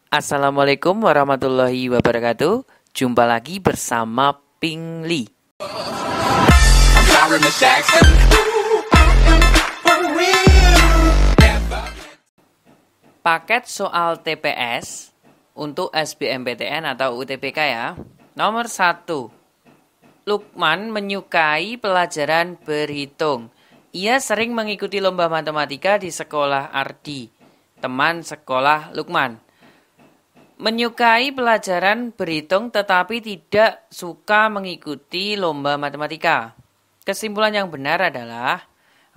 Assalamualaikum warahmatullahi wabarakatuh. Jumpa lagi bersama Ping Li. Paket soal TPS untuk SBMPTN atau UTBK ya. Nomor 1. Lukman menyukai pelajaran berhitung. Ia sering mengikuti lomba matematika di sekolah Ardi, teman sekolah Lukman. Menyukai pelajaran berhitung tetapi tidak suka mengikuti lomba matematika. Kesimpulan yang benar adalah,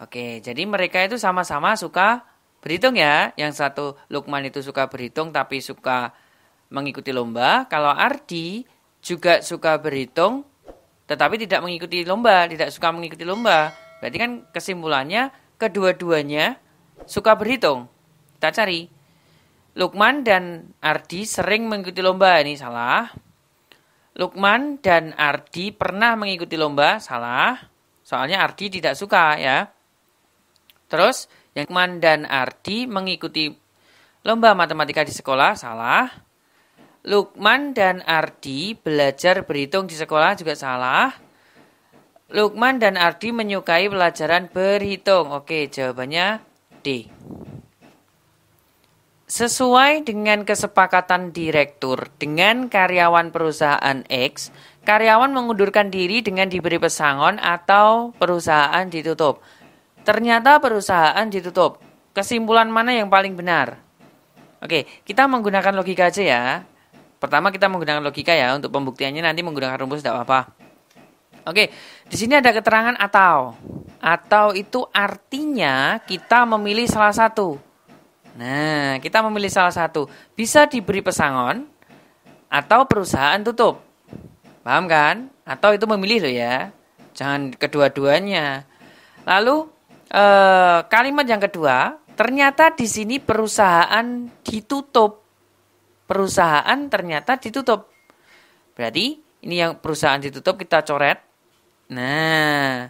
jadi mereka itu sama-sama suka berhitung ya. Yang satu Lukman itu suka berhitung tapi suka mengikuti lomba. Kalau Ardi juga suka berhitung tetapi tidak mengikuti lomba, tidak suka mengikuti lomba. Berarti kan kesimpulannya kedua-duanya suka berhitung. Kita cari. Lukman dan Ardi sering mengikuti lomba, ini salah. Lukman dan Ardi pernah mengikuti lomba, salah. Soalnya Ardi tidak suka ya. Terus, Lukman dan Ardi mengikuti lomba matematika di sekolah, salah. Lukman dan Ardi belajar berhitung di sekolah juga salah. Lukman dan Ardi menyukai pelajaran berhitung. Oke, jawabannya D. Sesuai dengan kesepakatan direktur dengan karyawan perusahaan X, karyawan mengundurkan diri dengan diberi pesangon atau perusahaan ditutup. Ternyata perusahaan ditutup. Kesimpulan mana yang paling benar? Kita menggunakan logika aja ya. Pertama kita menggunakan logika ya, untuk pembuktiannya nanti menggunakan rumus tidak apa-apa. Di sini ada keterangan atau. Atau itu artinya kita memilih salah satu. Nah, kita memilih salah satu. Bisa diberi pesangon atau perusahaan tutup. Paham kan? Atau itu memilih loh ya. Jangan kedua-duanya. Lalu kalimat yang kedua, ternyata di sini perusahaan ditutup. Perusahaan ternyata ditutup. Berarti ini yang perusahaan ditutup kita coret. Nah,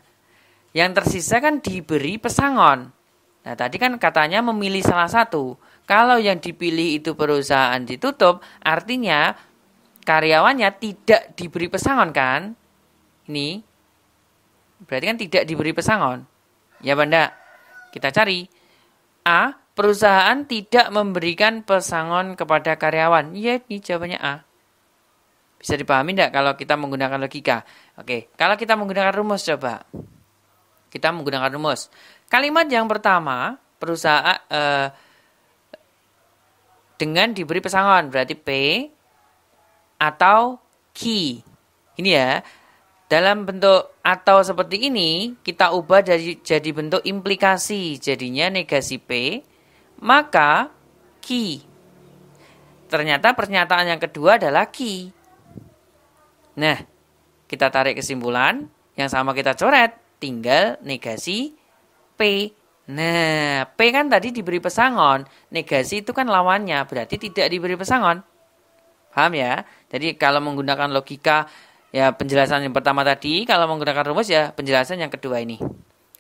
yang tersisa kan diberi pesangon. Nah, tadi kan katanya memilih salah satu. Kalau yang dipilih itu perusahaan ditutup, artinya karyawannya tidak diberi pesangon kan? Ini berarti kan tidak diberi pesangon. Ya, Banda. Kita cari. A, perusahaan tidak memberikan pesangon kepada karyawan. Ya, ini jawabannya A. Bisa dipahami tidak kalau kita menggunakan logika? Kalau kita menggunakan rumus coba. Kita menggunakan rumus. Kalimat yang pertama, perusahaan dengan diberi pesangon, berarti P atau Q. Ini ya, dalam bentuk atau seperti ini, kita ubah jadi bentuk implikasi. Jadinya negasi P, maka Q. Ternyata pernyataan yang kedua adalah Q. Nah, kita tarik kesimpulan, yang sama kita coret, tinggal negasi P. Nah, P kan tadi diberi pesangon. Negasi itu kan lawannya, berarti tidak diberi pesangon. Paham ya? Jadi kalau menggunakan logika, ya penjelasan yang pertama tadi. Kalau menggunakan rumus ya penjelasan yang kedua ini.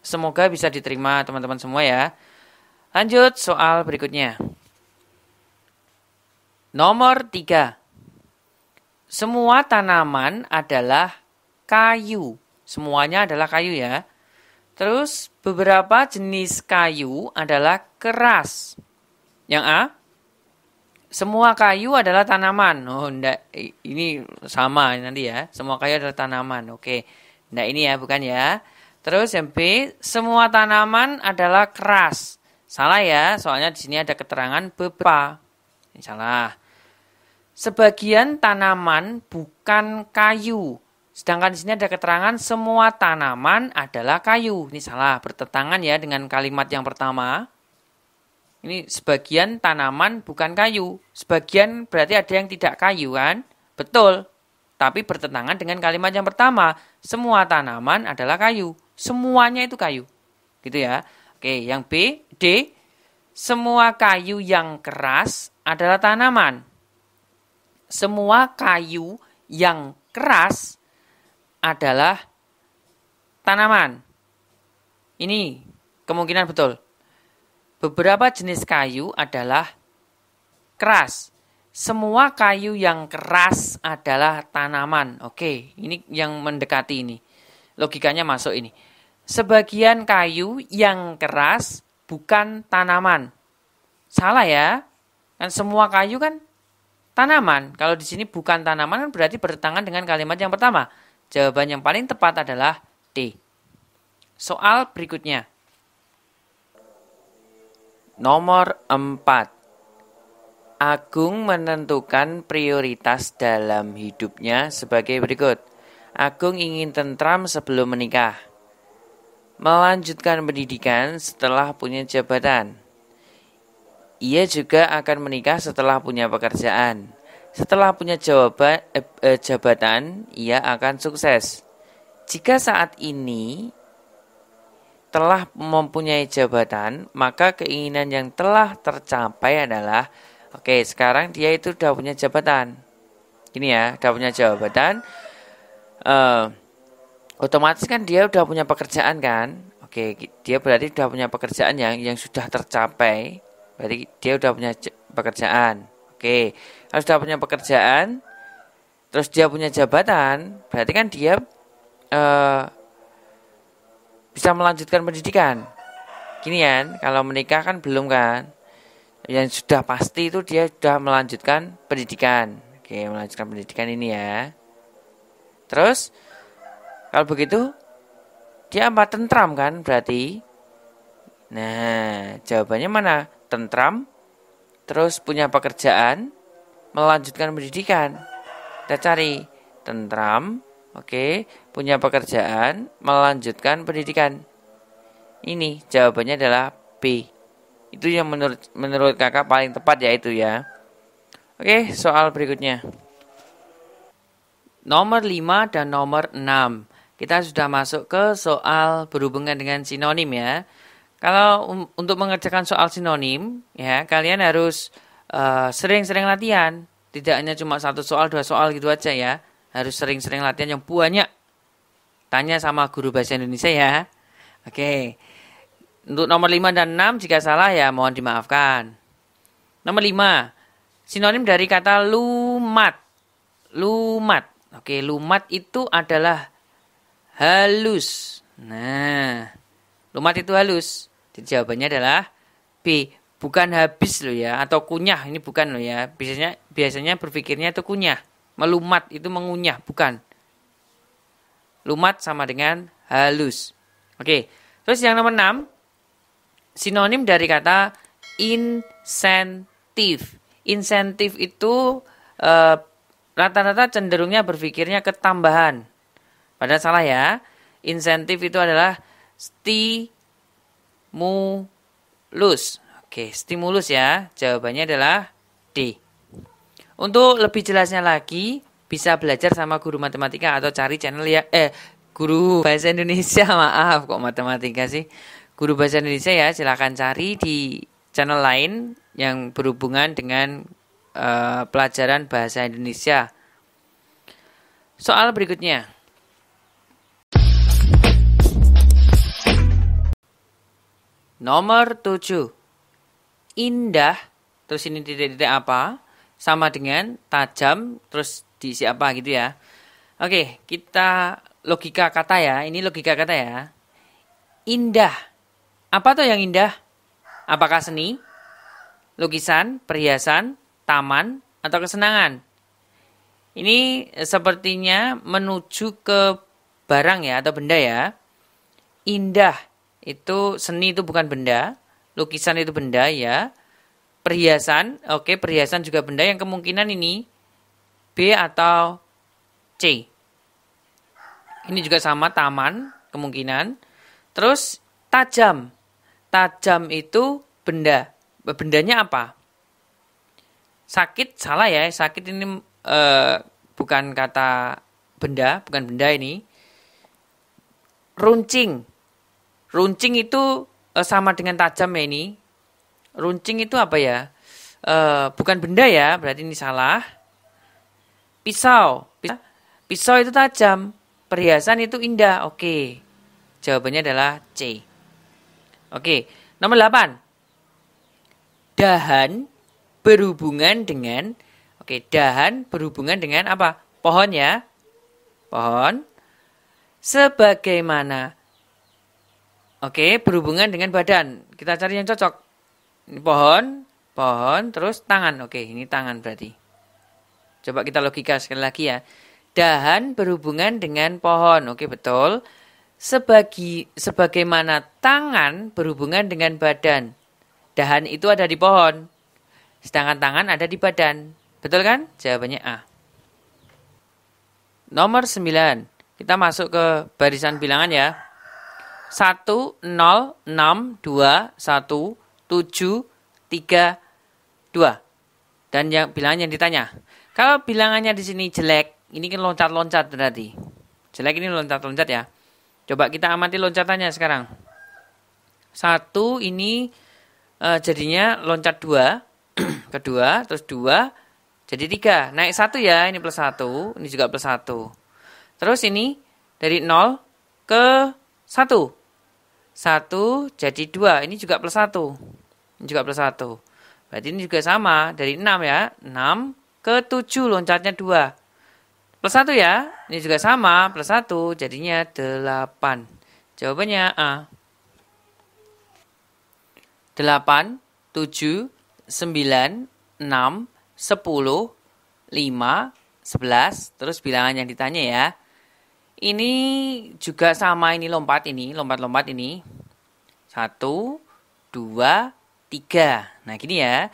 Semoga bisa diterima teman-teman semua ya. Lanjut soal berikutnya. Nomor 3. Semua tanaman adalah kayu. Semuanya adalah kayu ya. Terus beberapa jenis kayu adalah keras. Yang A, semua kayu adalah tanaman. Oh, enggak, ini sama nanti ya. Semua kayu adalah tanaman. Enggak ini ya, bukan ya. Terus yang B, semua tanaman adalah keras. Salah ya, soalnya di sini ada keterangan beberapa. Ini salah. Sebagian tanaman bukan kayu. Sedangkan di sini ada keterangan semua tanaman adalah kayu. Ini salah, bertentangan ya dengan kalimat yang pertama. Ini sebagian tanaman bukan kayu. Sebagian berarti ada yang tidak kayu kan? Betul. Tapi bertentangan dengan kalimat yang pertama. Semua tanaman adalah kayu. Semuanya itu kayu. Gitu ya. Yang B, D. Semua kayu yang keras adalah tanaman. Semua kayu yang keras adalah tanaman. Ini kemungkinan betul. Beberapa jenis kayu adalah keras. semua kayu yang keras adalah tanaman. Oke, ini yang mendekati ini. Logikanya masuk ini. Sebagian kayu yang keras bukan tanaman. Salah ya. Kan semua kayu kan tanaman. Kalau di sini bukan tanaman kan berarti bertentangan dengan kalimat yang pertama. Jawaban yang paling tepat adalah D. Soal berikutnya. Nomor 4. Agung menentukan prioritas dalam hidupnya sebagai berikut. Agung ingin tentram sebelum menikah. Melanjutkan pendidikan setelah punya jabatan. Ia juga akan menikah setelah punya pekerjaan. Setelah punya jabatan, ia akan sukses. Jika saat ini telah mempunyai jabatan, maka keinginan yang telah tercapai adalah oke, sekarang dia itu udah punya jabatan. Gini ya, udah punya jabatan. Otomatis kan dia udah punya pekerjaan kan. Oke, dia berarti udah punya pekerjaan yang sudah tercapai. Berarti dia udah punya pekerjaan. Oke, kalau sudah punya pekerjaan, terus dia punya jabatan, berarti kan dia bisa melanjutkan pendidikan. Gini kan, kalau menikah kan belum kan. Yang sudah pasti itu dia sudah melanjutkan pendidikan. Oke, melanjutkan pendidikan ini ya. Terus, kalau begitu, dia apa? Tentram kan berarti. Nah, jawabannya mana? Tentram, terus punya pekerjaan, melanjutkan pendidikan. Kita cari tentram, oke, punya pekerjaan, melanjutkan pendidikan. Ini jawabannya adalah B. Itu yang menurut kakak paling tepat ya itu ya. Oke, soal berikutnya. Nomor 5 dan nomor 6. Kita sudah masuk ke soal berhubungan dengan sinonim ya. Kalau untuk mengerjakan soal sinonim ya, kalian harus sering-sering latihan. Tidak hanya cuma 1 soal, 2 soal gitu aja ya. Harus sering-sering latihan yang banyak. Tanya sama guru bahasa Indonesia ya. Oke. Untuk nomor 5 dan 6 jika salah ya mohon dimaafkan. Nomor 5. Sinonim dari kata lumat. Lumat. Oke, lumat itu adalah halus. Nah, lumat itu halus. Jadi jawabannya adalah B. Bukan habis loh ya, atau kunyah. Ini bukan loh ya. Biasanya berpikirnya itu kunyah. Melumat itu mengunyah, bukan. Lumat sama dengan halus. Oke. Terus yang nomor 6. Sinonim dari kata insentif. Insentif itu rata-rata cenderungnya berpikirnya ketambahan. Padahal salah ya. Insentif itu adalah stimulus. Oke, stimulus ya. Jawabannya adalah D. Untuk lebih jelasnya lagi, bisa belajar sama guru matematika atau cari channel ya. Guru bahasa Indonesia, maaf kok matematika sih. Guru bahasa Indonesia ya, silakan cari di channel lain yang berhubungan dengan pelajaran bahasa Indonesia. Soal berikutnya. Nomor 7. Indah, terus ini titik-titik apa, sama dengan tajam, terus diisi apa gitu ya. Oke, kita logika kata ya, ini logika kata ya. Indah. Apa tuh yang indah? Apakah seni, lukisan, perhiasan, taman, atau kesenangan? Ini sepertinya menuju ke barang ya atau benda ya. Indah itu seni itu bukan benda, lukisan itu benda ya. Perhiasan, oke, perhiasan juga benda yang kemungkinan ini B atau C. Ini juga sama taman kemungkinan. Terus tajam. Tajam itu benda. Bendanya apa? Sakit, salah ya. Sakit ini bukan kata benda, bukan benda ini. Runcing. Runcing itu sama dengan tajam ya ini. Runcing itu apa ya? Bukan benda ya, berarti ini salah. Pisau. Pisau itu tajam. Perhiasan itu indah. Oke. Jawabannya adalah C. Oke, nomor 8. Dahan berhubungan dengan Oke, dahan berhubungan dengan apa? Pohon ya. Pohon. Sebagaimana. Oke, berhubungan dengan badan. Kita cari yang cocok. Ini pohon, terus tangan. Oke, ini tangan berarti. Coba kita logika sekali lagi ya. Dahan berhubungan dengan pohon. Oke, betul. Sebagaimana tangan berhubungan dengan badan. Dahan itu ada di pohon. Sedangkan tangan ada di badan. Betul kan? Jawabannya A. Nomor 9. Kita masuk ke barisan bilangan ya. 1, 0, 6, 2, 1, 7, 3, 2. Dan bilangan yang ditanya. Kalau bilangannya di sini jelek, ini kan loncat-loncat berarti. Jelek ini loncat-loncat ya. Coba kita amati loncatannya sekarang. 1 ini jadinya loncat 2. Kedua, terus 2, jadi 3. Naik 1 ya, ini plus 1, ini juga plus 1. Terus ini dari 0 ke 1. 1 jadi 2, ini juga plus 1. Ini juga plus 1. Berarti ini juga sama, dari 6 ya. 6 ke 7 loncatnya 2. Plus 1 ya, ini juga sama, plus 1, jadinya 8. Jawabannya A. 8, 7, 9, 6, 10, 5, 11. Terus bilangan yang ditanya ya. Ini juga sama, ini lompat ini. 1, 2, 3. Nah gini ya.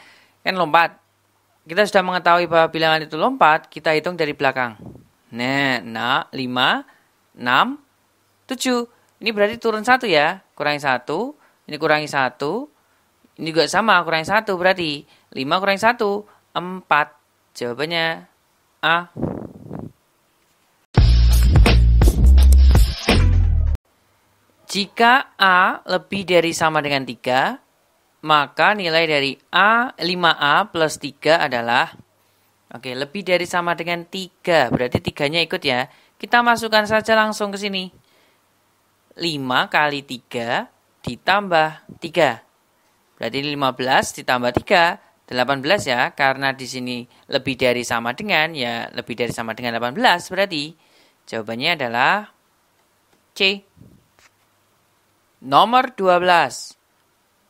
Kan lompat. Kita sudah mengetahui bahwa bilangan itu lompat. Kita hitung dari belakang. Nah, 5, 6, 7. Ini berarti turun 1 ya. Kurangi 1. Ini kurangi 1. Ini juga sama, kurangi 1 berarti. 5 kurangi 1, 4. Jawabannya A. Jika A lebih dari sama dengan 3, maka nilai dari A 5A plus 3 adalah, oke, lebih dari sama dengan 3. Berarti 3-nya ikut ya. Kita masukkan saja langsung ke sini. 5 kali 3 ditambah 3. Berarti 15 ditambah 3, 18 ya. Karena di sini lebih dari sama dengan, ya lebih dari sama dengan 18 berarti. Jawabannya adalah C. Nomor 12.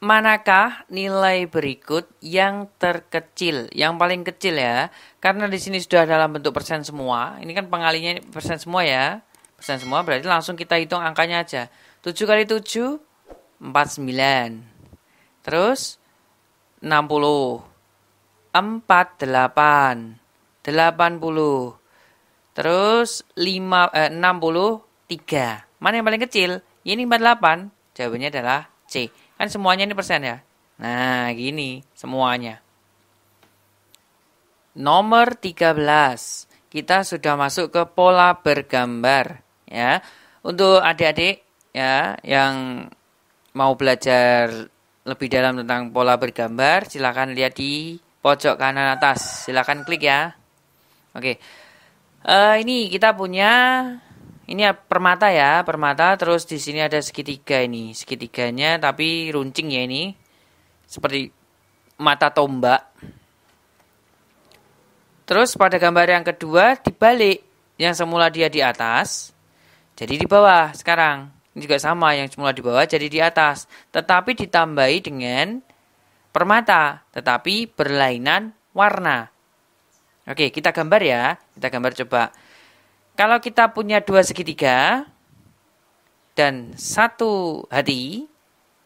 Manakah nilai berikut yang terkecil? Yang paling kecil ya. Karena di sini sudah dalam bentuk persen semua. Ini kan pengalinya persen semua ya. Persen semua berarti langsung kita hitung angkanya aja. 7 kali 7, 49. Terus 60. 48. 80. Terus 63. Mana yang paling kecil? Ini 48. Jawabannya adalah C. Kan semuanya ini persen ya. Nah, gini semuanya. Nomor 13. Kita sudah masuk ke pola bergambar ya. Untuk adik-adik ya yang mau belajar lebih dalam tentang pola bergambar, silakan lihat di pojok kanan atas. Silakan klik ya. Oke. Ini kita punya, ini permata ya, permata. Terus di sini ada segitiga ini, segitiganya tapi runcing ya ini, seperti mata tombak. Terus pada gambar yang kedua dibalik, yang semula dia di atas, jadi di bawah sekarang. Ini juga sama, yang semula di bawah jadi di atas, tetapi ditambahi dengan permata, tetapi berlainan warna. Oke, kita gambar ya, kita gambar coba. Kalau kita punya dua segitiga dan satu hati,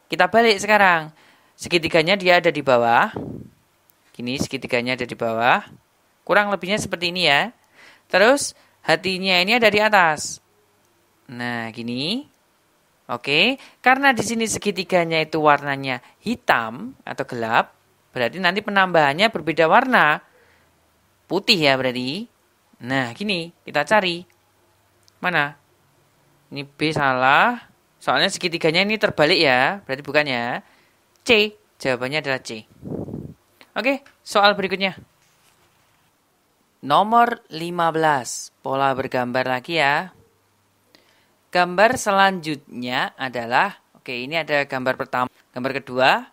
kita balik sekarang. Segitiganya dia ada di bawah. Gini, segitiganya ada di bawah. Kurang lebihnya seperti ini ya. Terus hatinya ini ada di atas. Nah, gini. Oke, karena di sini segitiganya itu warnanya hitam atau gelap, berarti nanti penambahannya berbeda warna. Putih ya berarti. Nah, gini, kita cari. Mana? Ini B salah. Soalnya segitiganya ini terbalik ya. Berarti bukan ya. C. Jawabannya adalah C. Oke, soal berikutnya. Nomor 15. Pola bergambar lagi ya. Gambar selanjutnya adalah, oke, ini ada gambar pertama. Gambar kedua.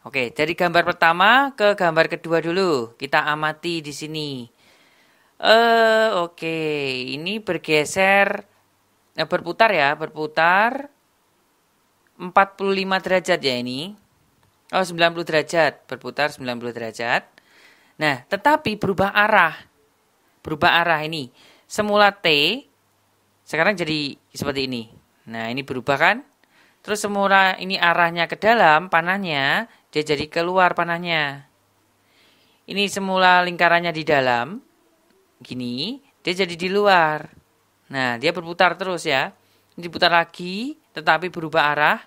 Oke, dari gambar pertama ke gambar kedua dulu. Kita amati di sini. Oke, ini bergeser, berputar ya, berputar 45 derajat ya ini. Oh, 90 derajat, berputar 90 derajat. Nah, tetapi berubah arah. Berubah arah ini. Semula T, sekarang jadi seperti ini. Nah, ini berubah kan? Terus semula ini arahnya ke dalam, panahnya, dia jadi keluar panahnya. Ini semula lingkarannya di dalam, gini, dia jadi di luar. Nah, dia berputar terus ya. Ini diputar lagi, tetapi berubah arah.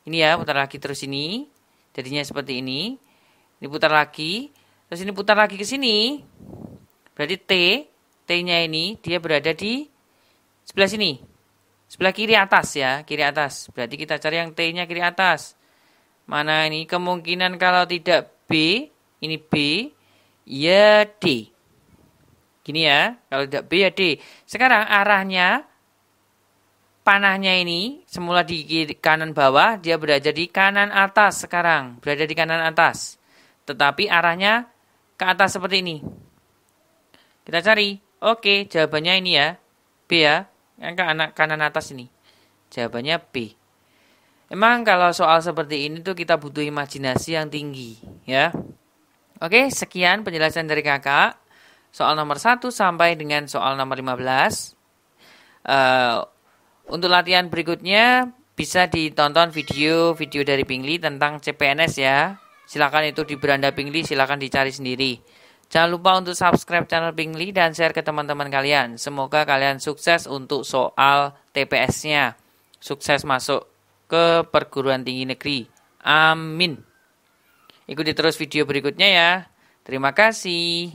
Ini ya, putar lagi terus ini. Jadinya seperti ini. Ini putar lagi, terus ini putar lagi ke sini. Berarti T-nya ini dia berada di sebelah sini. Sebelah kiri atas ya, kiri atas. Berarti kita cari yang T-nya kiri atas. Mana ini? Kemungkinan kalau tidak B, ini B, ya D. Gini ya, kalau tidak B ya D. Sekarang arahnya, panahnya ini, semula di kanan bawah, dia berada di kanan atas sekarang. Berada di kanan atas. Tetapi arahnya ke atas seperti ini. Kita cari. Oke, jawabannya ini ya. B ya. Yang ke kanan atas ini. Jawabannya B. Emang kalau soal seperti ini tuh kita butuh imajinasi yang tinggi. Ya. Oke, sekian penjelasan dari kakak. Soal nomor 1 sampai dengan soal nomor 15. Untuk latihan berikutnya bisa ditonton video-video dari Pingli tentang CPNS ya. Silakan itu di beranda Pingli, silakan dicari sendiri. Jangan lupa untuk subscribe channel Pingli dan share ke teman-teman kalian. Semoga kalian sukses untuk soal TPS-nya. Sukses masuk ke perguruan tinggi negeri. Amin. Ikuti terus video berikutnya ya. Terima kasih.